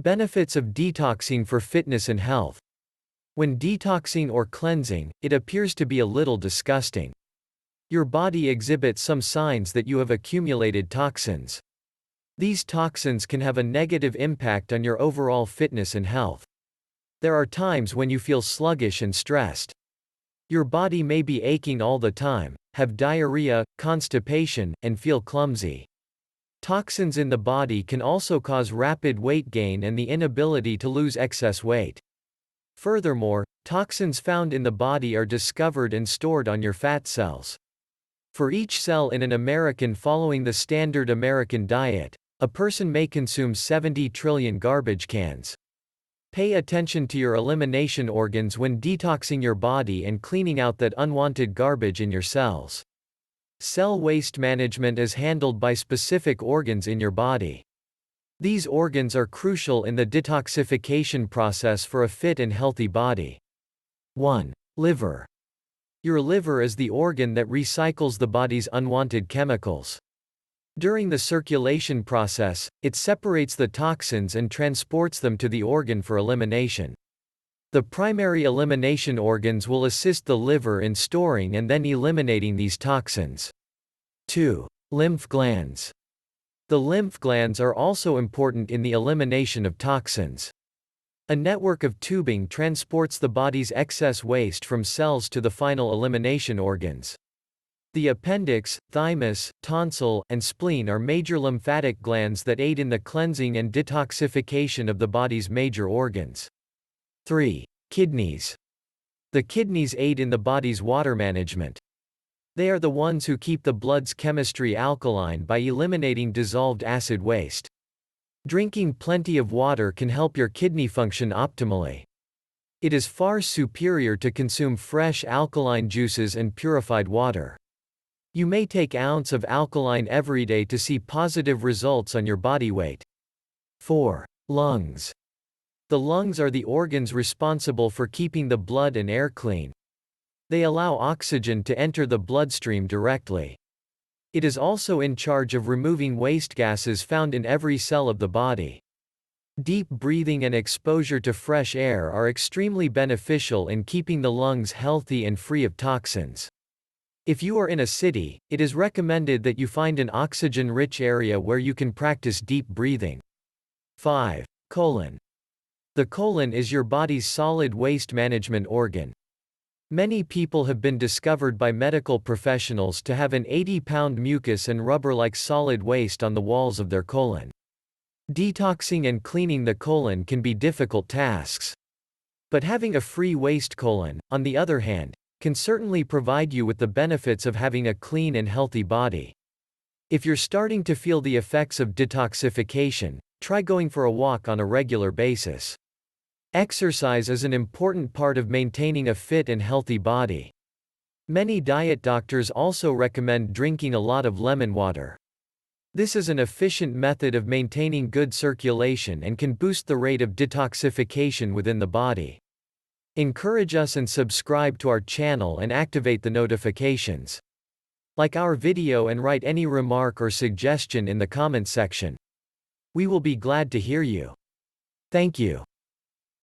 Benefits of detoxing for fitness and health. When detoxing or cleansing, it appears to be a little disgusting. Your body exhibits some signs that you have accumulated toxins. These toxins can have a negative impact on your overall fitness and health. There are times when you feel sluggish and stressed. Your body may be aching all the time, have diarrhea, constipation, and feel clumsy. Toxins in the body can also cause rapid weight gain and the inability to lose excess weight. Furthermore, toxins found in the body are discovered and stored on your fat cells. For each cell in an American following the standard American diet, a person may consume 70 trillion garbage cans. Pay attention to your elimination organs when detoxing your body and cleaning out that unwanted garbage in your cells. Cell waste management is handled by specific organs in your body. These organs are crucial in the detoxification process for a fit and healthy body. 1. Liver. Your liver is the organ that recycles the body's unwanted chemicals. During the circulation process, it separates the toxins and transports them to the organ for elimination. The primary elimination organs will assist the liver in storing and then eliminating these toxins. 2. Lymph glands. The lymph glands are also important in the elimination of toxins. A network of tubing transports the body's excess waste from cells to the final elimination organs. The appendix, thymus, tonsil, and spleen are major lymphatic glands that aid in the cleansing and detoxification of the body's major organs. 3. Kidneys. The kidneys aid in the body's water management. They are the ones who keep the blood's chemistry alkaline by eliminating dissolved acid waste. Drinking plenty of water can help your kidney function optimally. It is far superior to consume fresh alkaline juices and purified water. You may take an ounce of alkaline every day to see positive results on your body weight. 4. Lungs. The lungs are the organs responsible for keeping the blood and air clean. They allow oxygen to enter the bloodstream directly. It is also in charge of removing waste gases found in every cell of the body. Deep breathing and exposure to fresh air are extremely beneficial in keeping the lungs healthy and free of toxins. If you are in a city, it is recommended that you find an oxygen-rich area where you can practice deep breathing. 5. Colon. The colon is your body's solid waste management organ. Many people have been discovered by medical professionals to have an 80-pound mucus and rubber-like solid waste on the walls of their colon. Detoxing and cleaning the colon can be difficult tasks. But having a free waste colon, on the other hand, can certainly provide you with the benefits of having a clean and healthy body. If you're starting to feel the effects of detoxification, try going for a walk on a regular basis. Exercise is an important part of maintaining a fit and healthy body. Many diet doctors also recommend drinking a lot of lemon water. This is an efficient method of maintaining good circulation and can boost the rate of detoxification within the body. Encourage us and subscribe to our channel and activate the notifications. Like our video and write any remark or suggestion in the comment section. We will be glad to hear you. Thank you.